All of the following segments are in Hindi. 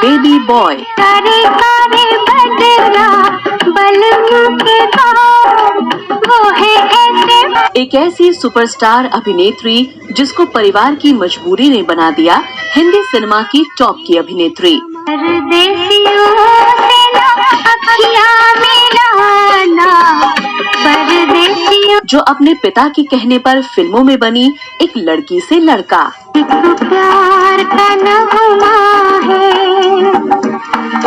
Baby boy. एक ऐसी सुपरस्टार अभिनेत्री जिसको परिवार की मजबूरी ने बना दिया हिंदी सिनेमा की टॉप की अभिनेत्री। जो अपने पिता के कहने पर फिल्मों में बनी एक लड़की से लड़का। प्यार का नगमा है,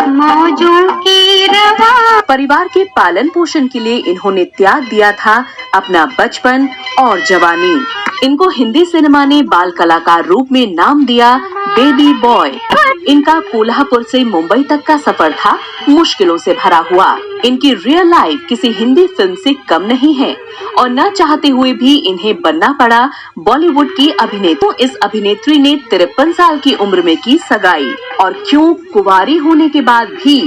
मौजों की रवा। परिवार के पालन पोषण के लिए इन्होंने त्याग दिया था अपना बचपन और जवानी। इनको हिंदी सिनेमा ने बाल कलाकार रूप में नाम दिया बेबी बॉय। इनका कोल्हापुर से मुंबई तक का सफर था मुश्किलों से भरा हुआ। इनकी रियल लाइफ किसी हिंदी फिल्म से कम नहीं है और न चाहते हुए भी इन्हें बनना पड़ा बॉलीवुड की अभिनेत्री। इस अभिनेत्री ने 53 साल की उम्र में की सगाई और क्यों कुंवारी होने के बाद भी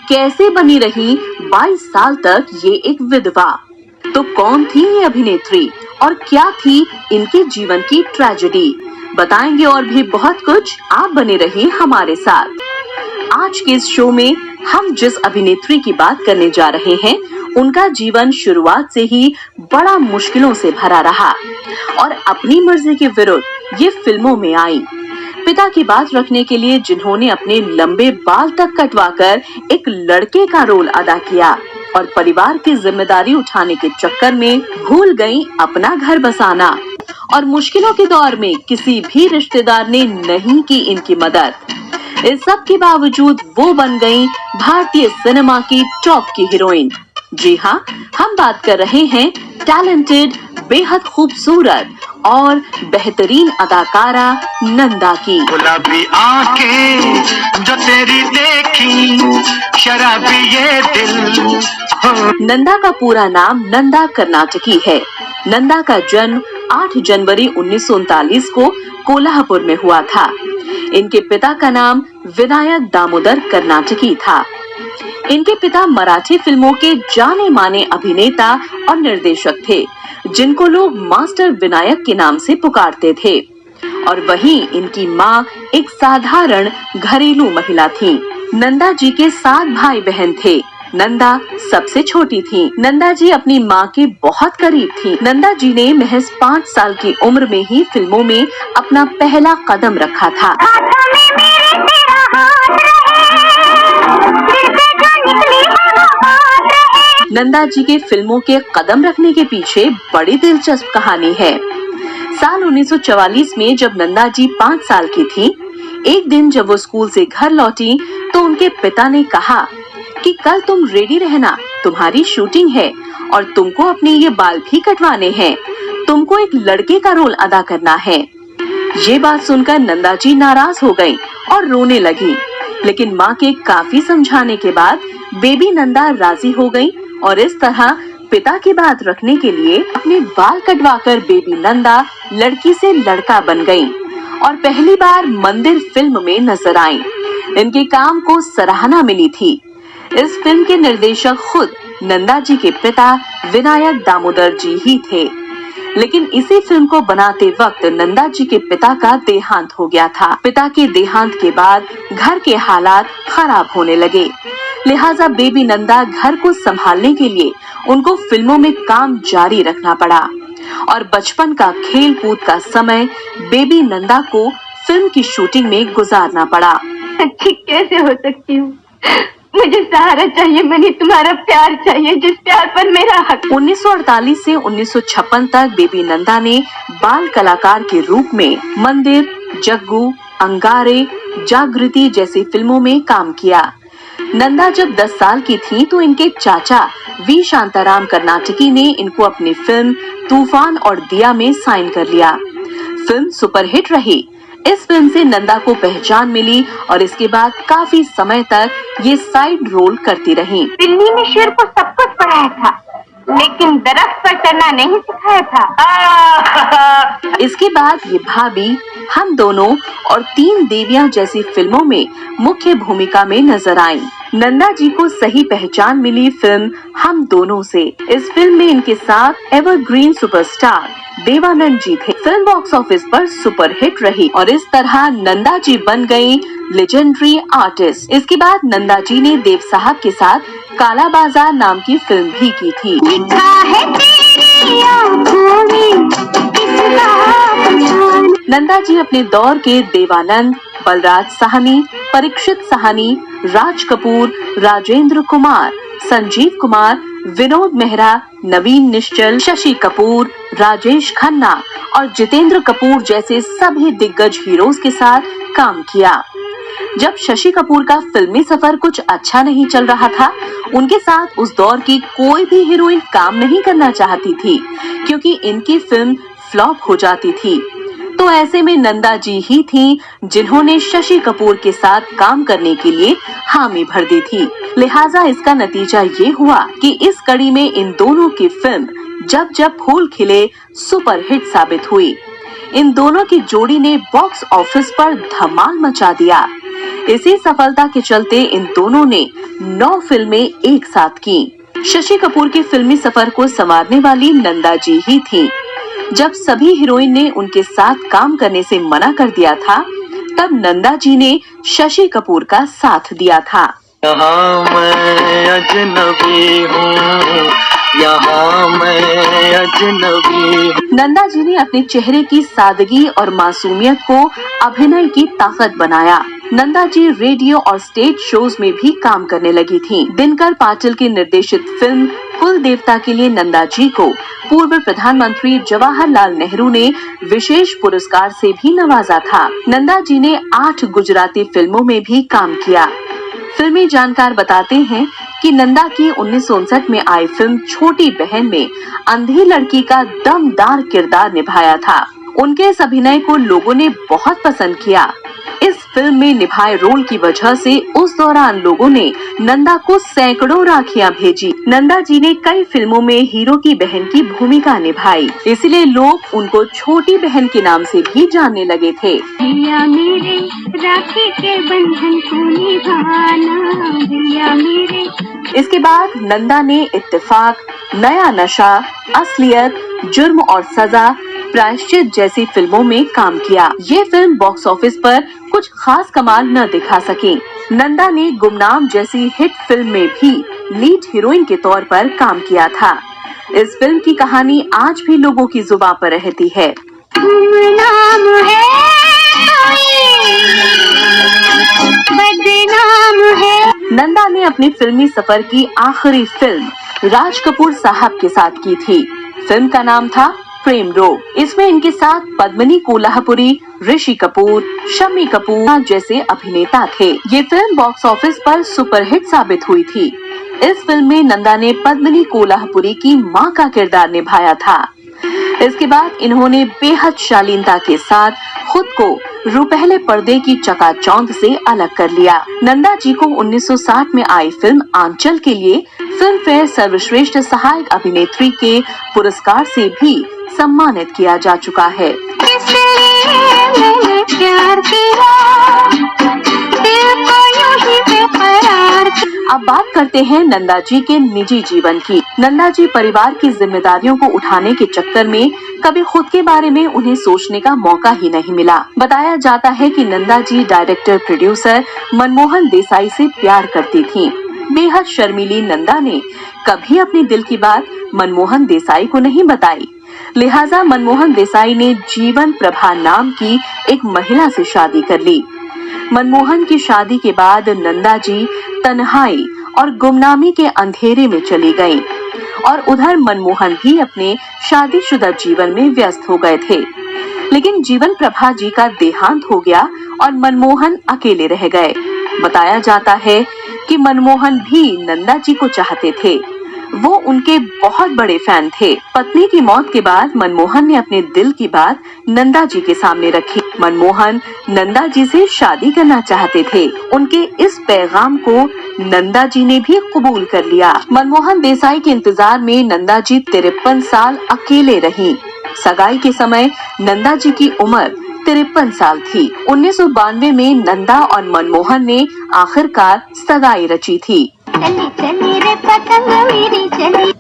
कैसे बनी रही 22 साल तक ये एक विधवा। तो कौन थी ये अभिनेत्री और क्या थी इनके जीवन की ट्रेजेडी, बताएंगे और भी बहुत कुछ। आप बने रहिए हमारे साथ। आज के इस शो में हम जिस अभिनेत्री की बात करने जा रहे हैं उनका जीवन शुरुआत से ही बड़ा मुश्किलों से भरा रहा और अपनी मर्जी के विरुद्ध ये फिल्मों में आई। पिता की बात रखने के लिए जिन्होंने अपने लंबे बाल तक कटवाकर एक लड़के का रोल अदा किया और परिवार की जिम्मेदारी उठाने के चक्कर में भूल गयी अपना घर बसाना और मुश्किलों के दौर में किसी भी रिश्तेदार ने नहीं की इनकी मदद। इस सब के बावजूद वो बन गयी भारतीय सिनेमा की टॉप की हीरोइन। जी हाँ, हम बात कर रहे हैं टैलेंटेड, बेहद खूबसूरत और बेहतरीन अदाकारा नंदा की। गुलाबी आंखें जो तेरी देखी, शराबी ये दिल। नंदा का पूरा नाम नंदा कर्नाटकी है। नंदा का जन्म 8 जनवरी 1939 को कोल्हापुर में हुआ था। इनके पिता का नाम विनायक दामोदर कर्नाटकी था। इनके पिता मराठी फिल्मों के जाने माने अभिनेता और निर्देशक थे जिनको लोग मास्टर विनायक के नाम से पुकारते थे और वहीं इनकी माँ एक साधारण घरेलू महिला थी। नंदा जी के 7 भाई बहन थे। नंदा सबसे छोटी थी। नंदा जी अपनी माँ के बहुत करीब थी। नंदा जी ने महज 5 साल की उम्र में ही फिल्मों में अपना पहला कदम रखा था। नंदा जी के फिल्मों के कदम रखने के पीछे बड़ी दिलचस्प कहानी है। साल 1944 में जब नंदा जी 5 साल की थी, एक दिन जब वो स्कूल से घर लौटी तो उनके पिता ने कहा कि कल तुम रेडी रहना, तुम्हारी शूटिंग है और तुमको अपने ये बाल भी कटवाने हैं। तुमको एक लड़के का रोल अदा करना है। ये बात सुनकर नंदा जी नाराज हो गयी और रोने लगी, लेकिन माँ के काफी समझाने के बाद बेबी नंदा राजी हो गयी और इस तरह पिता की बात रखने के लिए अपने बाल कटवाकर बेबी नंदा लड़की से लड़का बन गयी और पहली बार मंदिर फिल्म में नजर आईं। इनके काम को सराहना मिली थी। इस फिल्म के निर्देशक खुद नंदा जी के पिता विनायक दामोदर जी ही थे, लेकिन इसी फिल्म को बनाते वक्त नंदा जी के पिता का देहांत हो गया था। पिता के देहांत के बाद घर के हालात खराब होने लगे, लिहाजा बेबी नंदा घर को संभालने के लिए उनको फिल्मों में काम जारी रखना पड़ा और बचपन का खेल कूद का समय बेबी नंदा को फिल्म की शूटिंग में गुजारना पड़ा। अच्छी कैसे हो सकती हूँ? मुझे सहारा चाहिए, मुझे तुम्हारा प्यार चाहिए, जिस प्यार पर मेरा हक। 1948 से 1956 तक बेबी नंदा ने बाल कलाकार के रूप में मंदिर, जग्गू, अंगारे, जागृति जैसी फिल्मों में काम किया। नंदा जब 10 साल की थी तो इनके चाचा वी शांताराम कर्नाटकी ने इनको अपनी फिल्म तूफान और दिया में साइन कर लिया। फिल्म सुपरहिट रही। इस फिल्म से नंदा को पहचान मिली और इसके बाद काफी समय तक ये साइड रोल करती रहीं। दिल्ली में शेर को सब कुछ पढ़ाया था, लेकिन दरख्त पर चढ़ना नहीं सिखाया था। इसके बाद ये भाभी, हम दोनों और 3 देवियां जैसी फिल्मों में मुख्य भूमिका में नजर आईं। नंदा जी को सही पहचान मिली फिल्म हम दोनों से। इस फिल्म में इनके साथ एवरग्रीन सुपरस्टार देवानंद जी थे। फिल्म बॉक्स ऑफिस पर सुपरहिट रही और इस तरह नंदा जी बन गयी लेजेंडरी आर्टिस्ट। इसके बाद नंदा जी ने देव साहब के साथ काला बाजार नाम की फिल्म भी की थी। लिखा है तेरी आँखों में नंदा जी अपने दौर के देवानंद, बलराज साहनी, परीक्षित साहनी, राज कपूर, राजेंद्र कुमार, संजीव कुमार, विनोद मेहरा, नवीन निश्चल, शशि कपूर, राजेश खन्ना और जितेंद्र कपूर जैसे सभी दिग्गज हीरोज के साथ काम किया। जब शशि कपूर का फिल्मी सफर कुछ अच्छा नहीं चल रहा था, उनके साथ उस दौर की कोई भी हीरोइन काम नहीं करना चाहती थी, क्योंकि इनकी फिल्म फ्लॉप हो जाती थी। तो ऐसे में नंदा जी ही थीं जिन्होंने शशि कपूर के साथ काम करने के लिए हामी भर दी थी। लिहाजा इसका नतीजा ये हुआ कि इस कड़ी में इन दोनों की फिल्म जब जब फूल खिले सुपरहिट साबित हुई। इन दोनों की जोड़ी ने बॉक्स ऑफिस पर धमाल मचा दिया। इसी सफलता के चलते इन दोनों ने 9 फिल्में एक साथ की। शशि कपूर के फिल्मी सफर को संवारने वाली नंदा जी ही थीं। जब सभी हीरोइन ने उनके साथ काम करने से मना कर दिया था, तब नंदा जी ने शशि कपूर का साथ दिया था। यहाँ मैं अजनबी हूँ, यहाँ मैं अजनबी हूँ। नंदा जी ने अपने चेहरे की सादगी और मासूमियत को अभिनय की ताकत बनाया। नंदा जी रेडियो और स्टेज शोज में भी काम करने लगी थीं। दिनकर पाटिल की निर्देशित फिल्म कुल देवता के लिए नंदा जी को पूर्व प्रधानमंत्री जवाहरलाल नेहरू ने विशेष पुरस्कार से भी नवाजा था। नंदा जी ने 8 गुजराती फिल्मों में भी काम किया। फिल्मी जानकार बताते हैं कि नंदा की 1959 में आई फिल्म छोटी बहन में अंधी लड़की का दमदार किरदार निभाया था। उनके इस अभिनय को लोगों ने बहुत पसंद किया। इस फिल्म में निभाए रोल की वजह से उस दौरान लोगों ने नंदा को सैकड़ों राखियां भेजी। नंदा जी ने कई फिल्मों में हीरो की बहन की भूमिका निभाई, इसलिए लोग उनको छोटी बहन के नाम से भी जानने लगे थे। मेरे राखी के बंधन को निभाना, मेरे। इसके बाद नंदा ने इत्तेफाक, नया नशा, असलियत, जुर्म और सजा, प्रायश्चित जैसी फिल्मों में काम किया। ये फिल्म बॉक्स ऑफिस पर कुछ खास कमाल न दिखा सकी। नंदा ने गुमनाम जैसी हिट फिल्म में भी लीड हीरोइन के तौर पर काम किया था। इस फिल्म की कहानी आज भी लोगों की जुबान पर रहती है। गुमनाम है बदनाम है। नंदा ने अपनी फिल्मी सफर की आखिरी फिल्म राज कपूर साहब के साथ की थी। फिल्म का नाम था प्रेम रोग। इसमें इनके साथ पद्मिनी कोल्हापुरी, ऋषि कपूर, शम्मी कपूर जैसे अभिनेता थे। ये फिल्म बॉक्स ऑफिस पर सुपरहिट साबित हुई थी। इस फिल्म में नंदा ने पद्मिनी कोल्हापुरी की मां का किरदार निभाया था। इसके बाद इन्होंने बेहद शालीनता के साथ खुद को रुपहले पर्दे की चकाचौंध से अलग कर लिया। नंदा जी को 1960 में आई फिल्म आंचल के लिए फिल्म फेयर सर्वश्रेष्ठ सहायक अभिनेत्री के पुरस्कार से भी सम्मानित किया जा चुका है। अब बात करते हैं नंदा जी के निजी जीवन की। नंदा जी परिवार की जिम्मेदारियों को उठाने के चक्कर में कभी खुद के बारे में उन्हें सोचने का मौका ही नहीं मिला। बताया जाता है कि नंदा जी डायरेक्टर प्रोड्यूसर मनमोहन देसाई से प्यार करती थीं। बेहद शर्मीली नंदा ने कभी अपने दिल की बात मनमोहन देसाई को नहीं बताई। लिहाजा मनमोहन देसाई ने जीवन प्रभा नाम की एक महिला से शादी कर ली। मनमोहन की शादी के बाद नंदा जी तन्हाई और गुमनामी के अंधेरे में चली गईं और उधर मनमोहन भी अपने शादीशुदा जीवन में व्यस्त हो गए थे। लेकिन जीवन प्रभा जी का देहांत हो गया और मनमोहन अकेले रह गए। बताया जाता है कि मनमोहन भी नंदा जी को चाहते थे। वो उनके बहुत बड़े फैन थे। पत्नी की मौत के बाद मनमोहन ने अपने दिल की बात नंदा जी के सामने रखी। मनमोहन नंदा जी से शादी करना चाहते थे। उनके इस पैगाम को नंदा जी ने भी कबूल कर लिया। मनमोहन देसाई के इंतजार में नंदा जी 53 साल अकेले रहीं। सगाई के समय नंदा जी की उम्र 53 साल थी। 1992 में नंदा और मनमोहन ने आखिरकार सगाई रची थी। चली चली रे पतंग मेरी चली।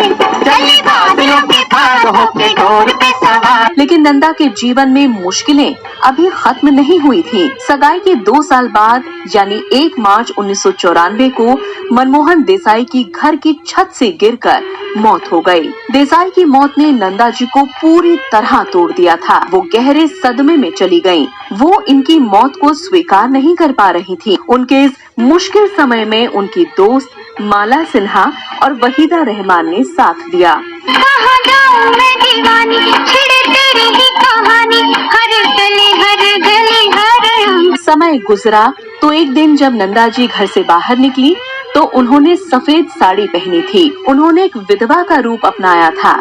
चली बादलों के पार होके घोड़ पे सवार। लेकिन नंदा के जीवन में मुश्किलें अभी खत्म नहीं हुई थी। सगाई के 2 साल बाद यानी 1 मार्च 1994 को मनमोहन देसाई की घर की छत से गिरकर मौत हो गई। देसाई की मौत ने नंदा जी को पूरी तरह तोड़ दिया था। वो गहरे सदमे में चली गईं। वो इनकी मौत को स्वीकार नहीं कर पा रही थी। उनके इस मुश्किल समय में उनकी दोस्त माला सिन्हा और वहीदा रहमान ने साथ दिया। कहाँ जाऊं मैं दीवानी, छिड़े तेरी ही कहानी, हर गली हर समय गुजरा तो एक दिन जब नंदा जी घर से बाहर निकली तो उन्होंने सफेद साड़ी पहनी थी। उन्होंने एक विधवा का रूप अपनाया था।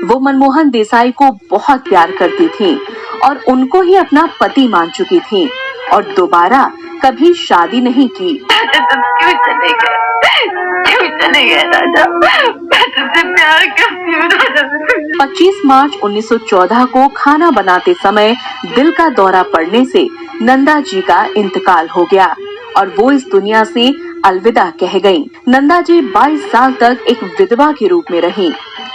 वो मनमोहन देसाई को बहुत प्यार करती थी और उनको ही अपना पति मान चुकी थी और दोबारा कभी शादी नहीं की। क्यों चले गए राजा? मैं तुझसे प्यार करती हूँ राजा। 25 मार्च 1914 को खाना बनाते समय दिल का दौरा पड़ने से नंदा जी का इंतकाल हो गया और वो इस दुनिया से अलविदा कह गईं। नंदा जी 22 साल तक एक विधवा के रूप में रहीं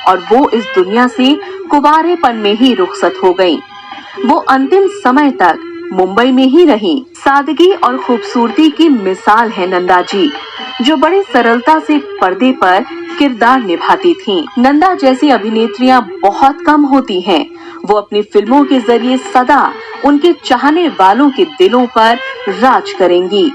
और वो इस दुनिया से कुंवारेपन में ही रुखसत हो गईं। वो अंतिम समय तक मुंबई में ही रहीं। सादगी और खूबसूरती की मिसाल है नंदा जी, जो बड़ी सरलता से पर्दे पर किरदार निभाती थीं। नंदा जैसी अभिनेत्रियां बहुत कम होती हैं। वो अपनी फिल्मों के जरिए सदा उनके चाहने वालों के दिलों पर राज करेंगी।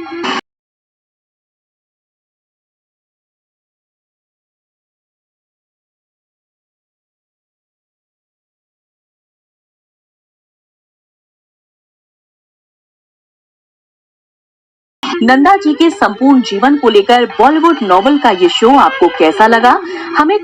नंदा जी के संपूर्ण जीवन को लेकर बॉलीवुड नॉवल का ये शो आपको कैसा लगा, हमें